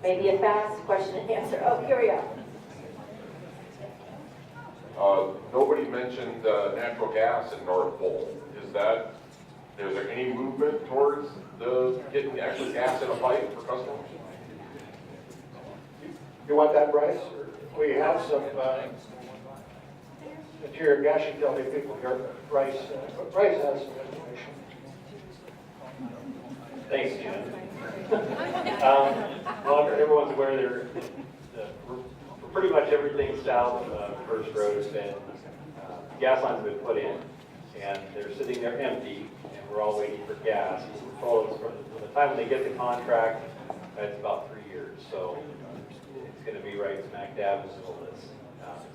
Maybe a fast question and answer. Oh, here we go. Nobody mentioned natural gas in North Pole. Is there any movement towards getting actual gas in a pipe for customers? You want that, Bryce? We have some interior gas utility people here. Bryce has some information. Thanks, Jim. Well, everyone's aware for pretty much everything south of First Road has been, gas lines have been put in, and they're sitting there empty, and we're all waiting for gas. From the time they get the contract, it's about 3 years, so it's going to be right smack dab in the middle of this.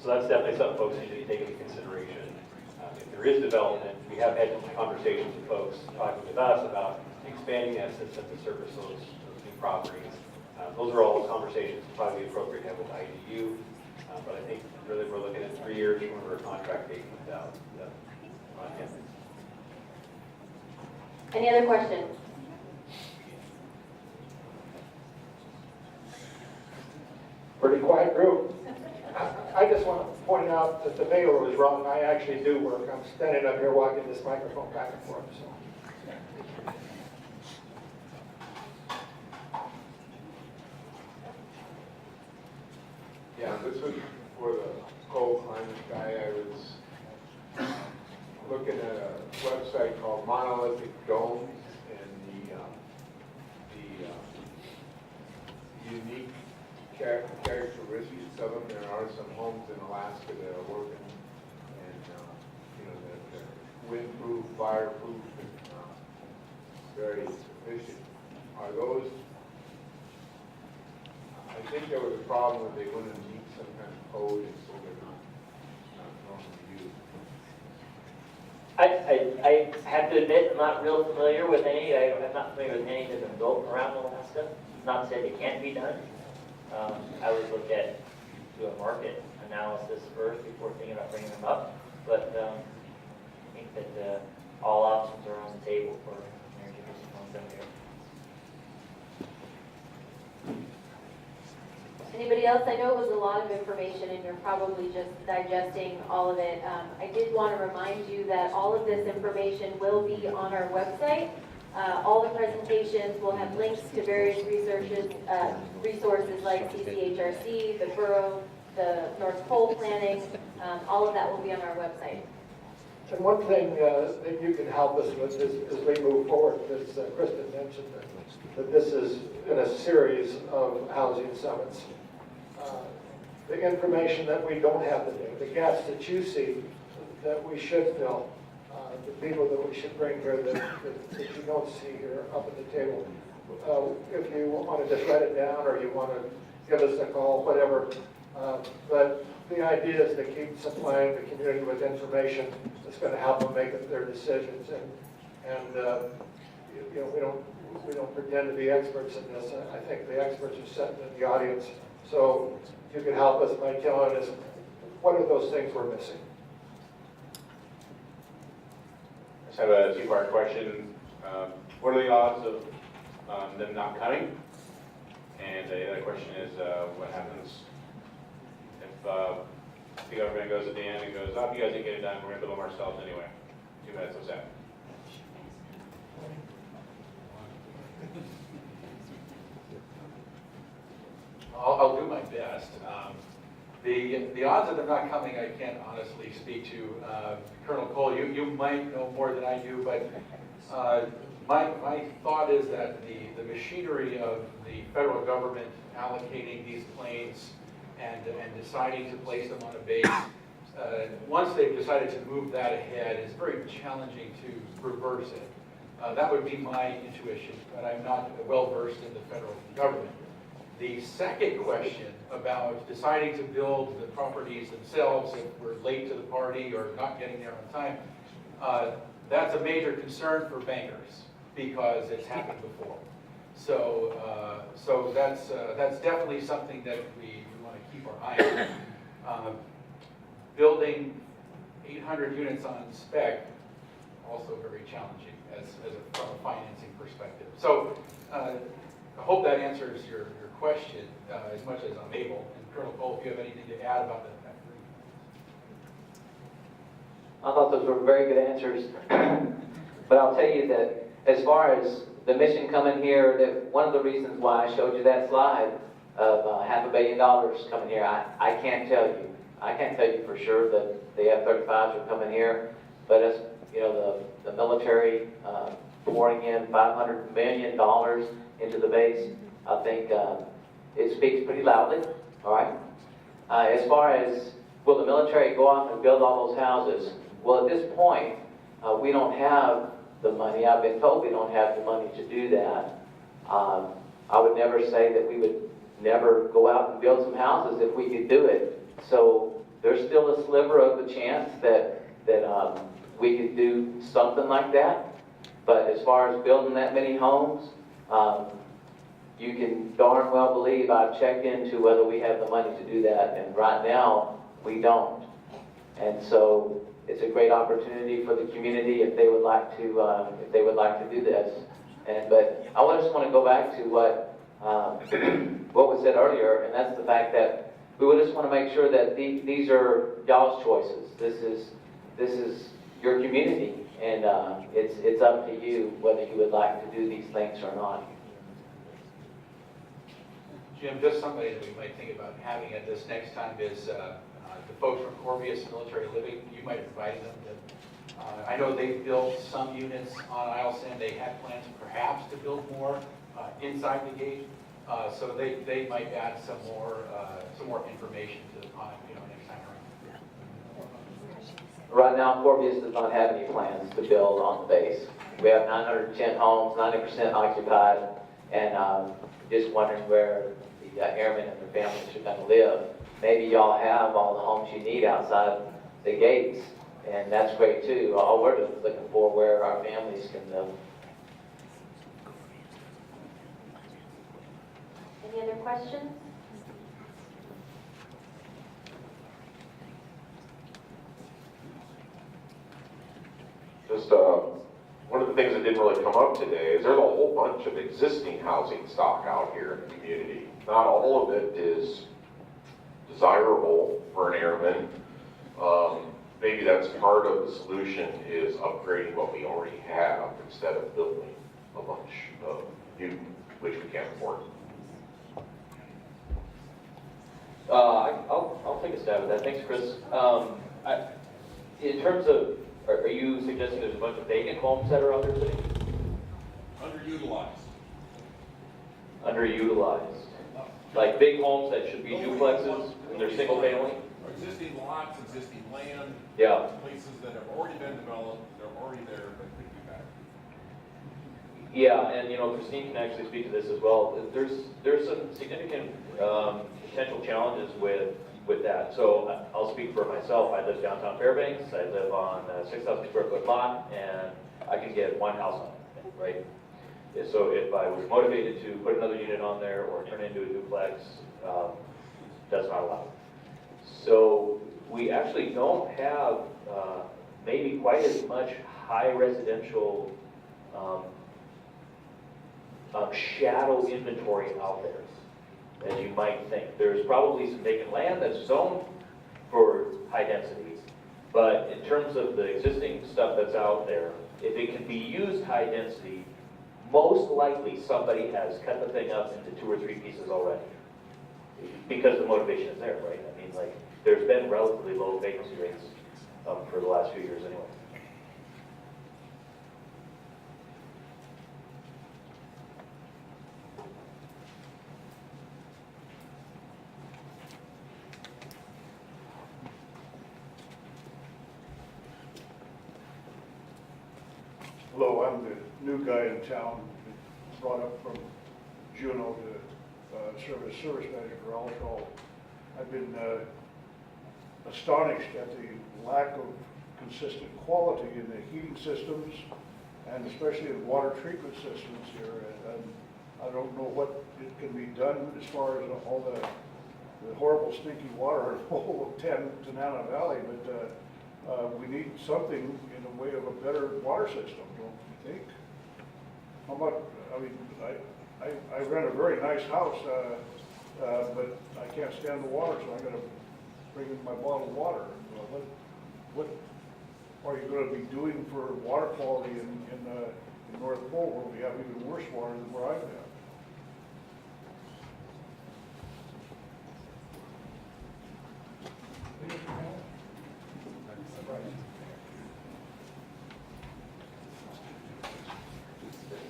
So that's definitely something folks need to take into consideration. If there is development, we have had conversations with folks talking with us about expanding that system to service those new properties. Those are all conversations probably appropriate to have with IDU, but I think really we're looking at 3 years from whenever a contract date comes out. Any other questions? Pretty quiet group. I just want to point out that the mayor was wrong. I actually do work. I'm standing up here walking this microphone back and forth. So. Yeah, this was for the cold climate guy. I was looking at a website called Monolithic Domes, and the unique characteristics of them. There are some homes in Alaska that are working, and they're windproof, fireproof, and very efficient. Are those? I think there was a problem where they wouldn't meet some kind of code, and so they're not normally used. I have to admit, I'm not real familiar with any. I'm not familiar with any that have been built around Alaska. Not to say they can't be done. I would look at do a market analysis first before thinking about bringing them up. But I think that all options are on the table for energy efficient homes out here. Anybody else? I know it was a lot of information and you're probably just digesting all of it. I did want to remind you that all of this information will be on our website. All the presentations will have links to various resources like CCHRC, the borough, the North Pole planning. All of that will be on our website. And one thing that you can help us with is, as we move forward, as Kristen mentioned, that this is in a series of housing summits. The information that we don't have today, the gaps that you see that we should fill, the people that we should bring here that you don't see here up at the table. If you want to just write it down or you want to give us a call, whatever. But the idea is to keep supplying the community with information that's going to help them make their decisions. And we don't pretend to be experts in this. I think the experts are sitting in the audience. So you can help us by telling us what are those things we're missing. I just have a two-part question. What are the odds of them not coming? And the other question is, what happens if the government goes at the end and goes, oh, you guys didn't get it done, we're going to build them ourselves anyway. Too bad, so sad. I'll do my best. The odds of them not coming, I can't honestly speak to. Colonel Cole, you might know more than I do, but my thought is that the machinery of the federal government allocating these planes and deciding to place them on a base, once they've decided to move that ahead, it's very challenging to reverse it. That would be my intuition, but I'm not well versed in the federal government. The second question about deciding to build the properties themselves if we're late to the party or not getting there on time, that's a major concern for bankers because it's happened before. So that's definitely something that we want to keep our eye on. Building 800 units on spec, also very challenging from a financing perspective. So I hope that answers your question as much as I'm able. And Colonel Cole, if you have anything to add about that. I thought those were very good answers. But I'll tell you that as far as the mission coming here, that one of the reasons why I showed you that slide of $500 million coming here, I can't tell you. I can't tell you for sure that the F-35s are coming here, but as you know, the military pouring in $500 million into the base, I think it speaks pretty loudly. All right. As far as will the military go off and build all those houses? Well, at this point, we don't have the money. I've been told we don't have the money to do that. I would never say that we would never go out and build some houses if we could do it. So there's still a sliver of a chance that we could do something like that. But as far as building that many homes, you can darn well believe I've checked into whether we have the money to do that, and right now we don't. And so it's a great opportunity for the community if they would like to do this. But I just want to go back to what was said earlier, and that's the fact that we would just want to make sure that these are y'all's choices. This is your community, and it's up to you whether you would like to do these things or not. Jim, just somebody that we might think about having at this next time is the folks from Corvius Military Living. You might invite them to, I know they built some units on Isle Sand. They had plans perhaps to build more inside the gate. So they might add some more information to the plan, next time around. Right now, Corvius does not have any plans to build on the base. We have 910 homes, 90% occupied, and just wondering where the airmen and their families are going to live. Maybe y'all have all the homes you need outside the gates, and that's great too. All we're just looking for where our families can live. Any other questions? Just one of the things that didn't really come up today is there's a whole bunch of existing housing stock out here in the community. Not all of it is desirable for an airman. Maybe that's part of the solution is upgrading what we already have instead of building a bunch of new, which we can't afford. I'll take a stab at that. Thanks, Chris. In terms of, are you suggesting there's a bunch of vacant homes that are out there sitting? Underutilized. Underutilized. Like big homes that should be duplexes and they're single family? Or existing lots, existing land. Yeah. Places that have already been developed, they're already there, but could be better. Yeah, and Christine can actually speak to this as well. There's some significant potential challenges with that. So I'll speak for myself. I live downtown Fairbanks. I live on a 6,000 square foot lot, and I can get one house on it, right? So if I was motivated to put another unit on there or turn it into a duplex, that's not allowed. So we actually don't have maybe quite as much high residential shadow inventory out there as you might think. There's probably some vacant land that's zoned for high densities, but in terms of the existing stuff that's out there, if it can be used high density, most likely somebody has cut the thing up into 2 or 3 pieces already, because the motivation is there, right? I mean, like, there's been relatively low vacancy rates for the last few years anyway. Hello, I'm the new guy in town, brought up from Juneau to serve as service manager for Alcohol. I've been astonished at the lack of consistent quality in the heating systems and especially in water treatment systems here. And I don't know what it can be done as far as all the horrible stinky water in the whole of Tanana Valley, but we need something in the way of a better water system, don't you think? How much, I rent a very nice house, but I can't stand the water, so I'm gonna bring in my bottled water. Well, what are you gonna be doing for water quality in North Pole, where we have even worse water than where I'm at?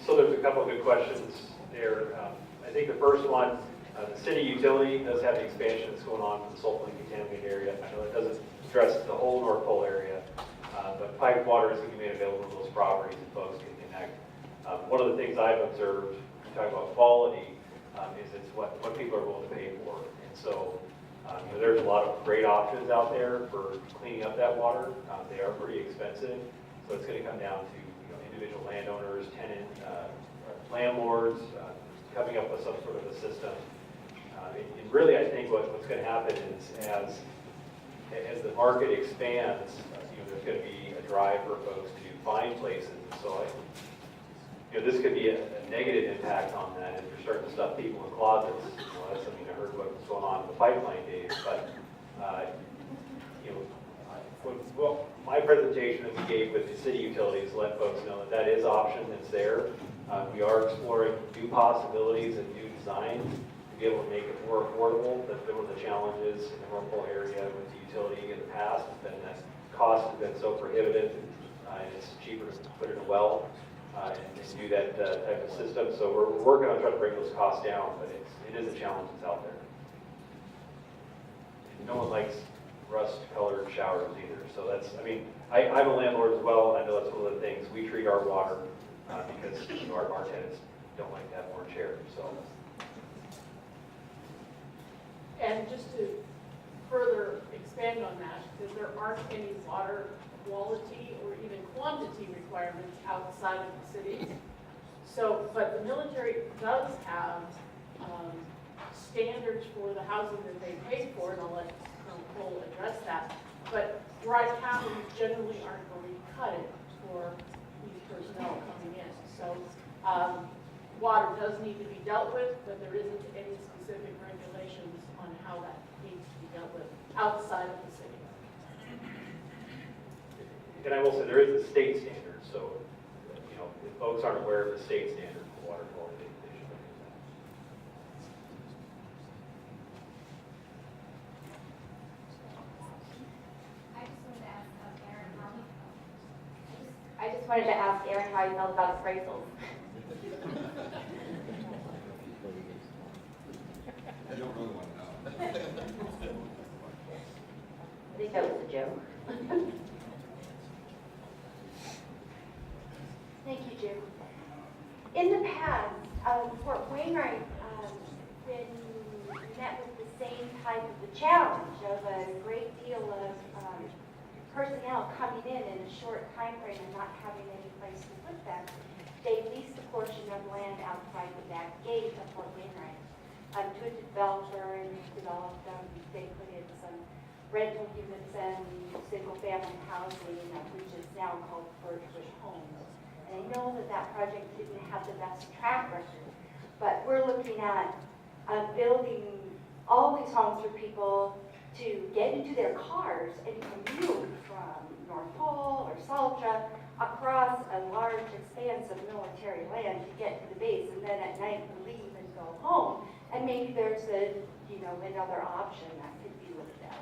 So there's a couple of good questions there. I think the first one, the city utility does have the expansion that's going on for the sulfur contaminated area. I know it doesn't address the whole North Pole area, but piped water is going to be made available to those properties and folks can connect. One of the things I've observed, when you talk about quality, is it's what people are willing to pay for. And so, there's a lot of great options out there for cleaning up that water. They are pretty expensive, so it's going to come down to individual landowners, tenant, landlords, coming up with some sort of a system. And really, I think what's going to happen is as the market expands, there's going to be a drive for folks to find places. So this could be a negative impact on that if you're starting to stuff people in closets. That's something I heard what was going on in the pipeline days. But well, my presentation that we gave with the city utilities let folks know that that is an option that's there. We are exploring new possibilities and new designs to be able to make it more affordable. That's been one of the challenges in the North Pole area with the utility in the past, has been that cost has been so prohibitive, and it's cheaper to put in a well and do that type of system. So we're working on trying to bring those costs down, but it is a challenge that's out there. And no one likes rust-colored showers either. So that's, I'm a landlord as well. I know that's one of the things. We treat our water because our tenants don't like to have more chairs. So. And just to further expand on that, because there aren't any water quality or even quantity requirements outside of the cities. So, but the military does have standards for the housing that they pay for, and I'll let Cole address that. But dry cabins generally aren't going to cut it for these personnel coming in. So water does need to be dealt with, but there isn't any specific regulations on how that needs to be dealt with outside of the city. And I will say there is a state standard, so if folks aren't aware of the state standard for water quality, they should look at that. I just wanted to ask Aaron how he felt about appraisals. You don't really want to know. I think that was a joke. Thank you, Jim. In the past, Fort Wainwright, when we met with the same type of a challenge of a great deal of personnel coming in a short time frame and not having any place to put them, they leased a portion of land outside the back gate of Fort Wainwright to a developer, and developed they put in some rental units and single-family housing, which is now called Birchwood Homes. And I know that that project didn't have the best track record, but we're looking at building all these homes for people to get into their cars and commute from North Pole or Saltra across a large expanse of military land to get to the base, and then at night leave and go home. And maybe there's another option that could be looked at.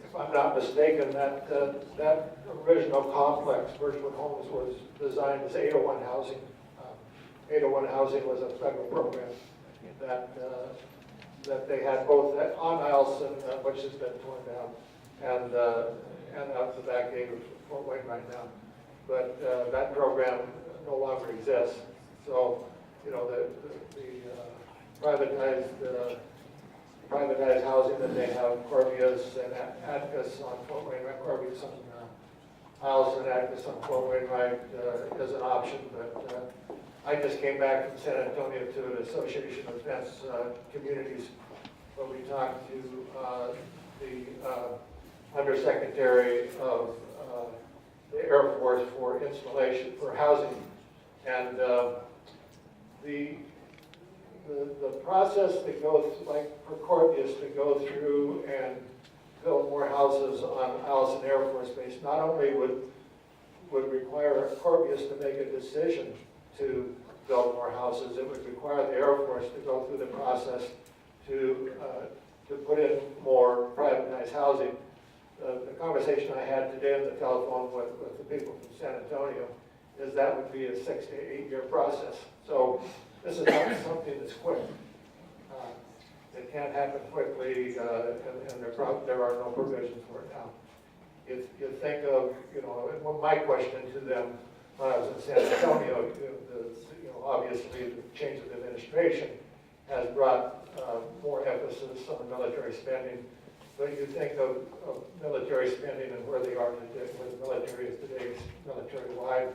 If I'm not mistaken, that original complex, Birchwood Homes, was designed as 801 housing. 801 housing was a federal program that they had both on Eielson, which has been torn down, and out the back gate of Fort Wayne right now. But that program no longer exists. So, the privatized housing that they have, Corvias and Atticus on Fort Wainwright, Corvias on Eielson, Atticus on Fort Wainwright is an option. But I just came back from San Antonio to an Association of Defense Communities where we talked to the Undersecretary of the Air Force for installation, for housing And the process that goes, like for Corpus to go through and build more houses on Allison Air Force Base, not only would require Corpus to make a decision to build more houses, it would require the Air Force to go through the process to put in more privatized housing. The conversation I had today on the telephone with the people from San Antonio is that would be a 6 to 8 year process. So this is not something that's quick. It can't happen quickly, and there are no provisions for it now. If you think of, my question to them when I was in San Antonio, obviously the change of administration has brought more emphasis on military spending. But you think of military spending and where they are today, where the military is today, military-wide.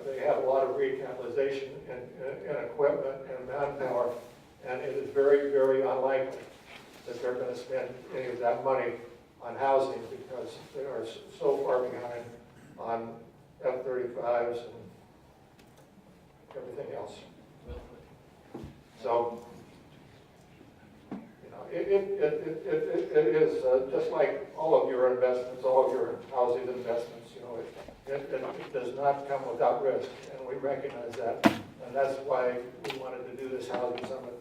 They have a lot of recapitalization in equipment and manpower, and it is very, very unlikely that they're going to spend any of that money on housing because they are so far behind on F-35s and everything else. So, it is just like all of your investments, all of your housing investments, it does not come without risk, and we recognize that. And that's why we wanted to do this housing summit,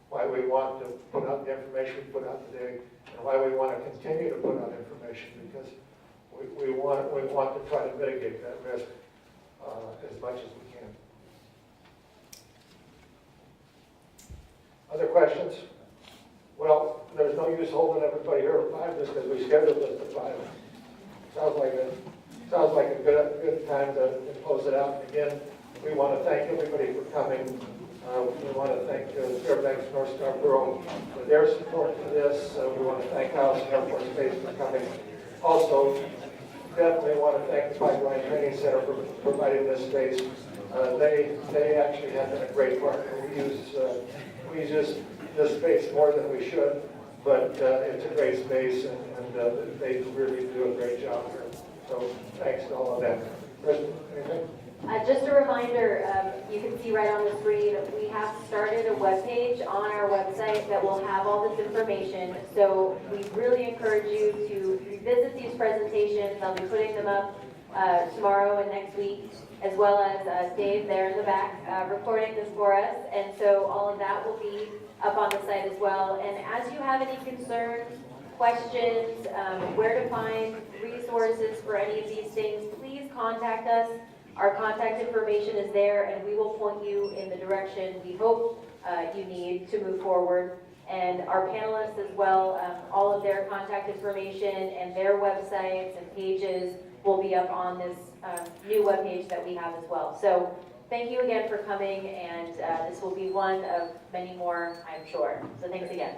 why we want to put out the information we put out today, and why we want to continue to put out information, because we want to try to mitigate that risk as much as we can. Other questions? Well, there's no use holding everybody here at 5 just because we scheduled this at 5. Sounds like a good time to close it out. Again, we want to thank everybody for coming. We want to thank Fairbanks North Star Borough for their support for this. We want to thank Allison Air Force Base for coming. Also, definitely want to thank the Pipeline Training Center for providing this space. They actually have been a great partner. We use this space more than we should, but it's a great space, and they really do a great job here. So thanks to all of them. Kristen, anything? Just a reminder, you can see right on the screen, we have started a webpage on our website that will have all this information. So we really encourage you to revisit these presentations. I'll be putting them up tomorrow and next week, as well as Dave there in the back recording this for us. And so all of that will be up on the site as well. And as you have any concerns, questions, where to find resources for any of these things, please contact us. Our contact information is there, and we will point you in the direction we hope you need to move forward. And our panelists as well, all of their contact information and their websites and pages will be up on this new webpage that we have as well. So thank you again for coming, and this will be one of many more, I'm sure. So thanks again.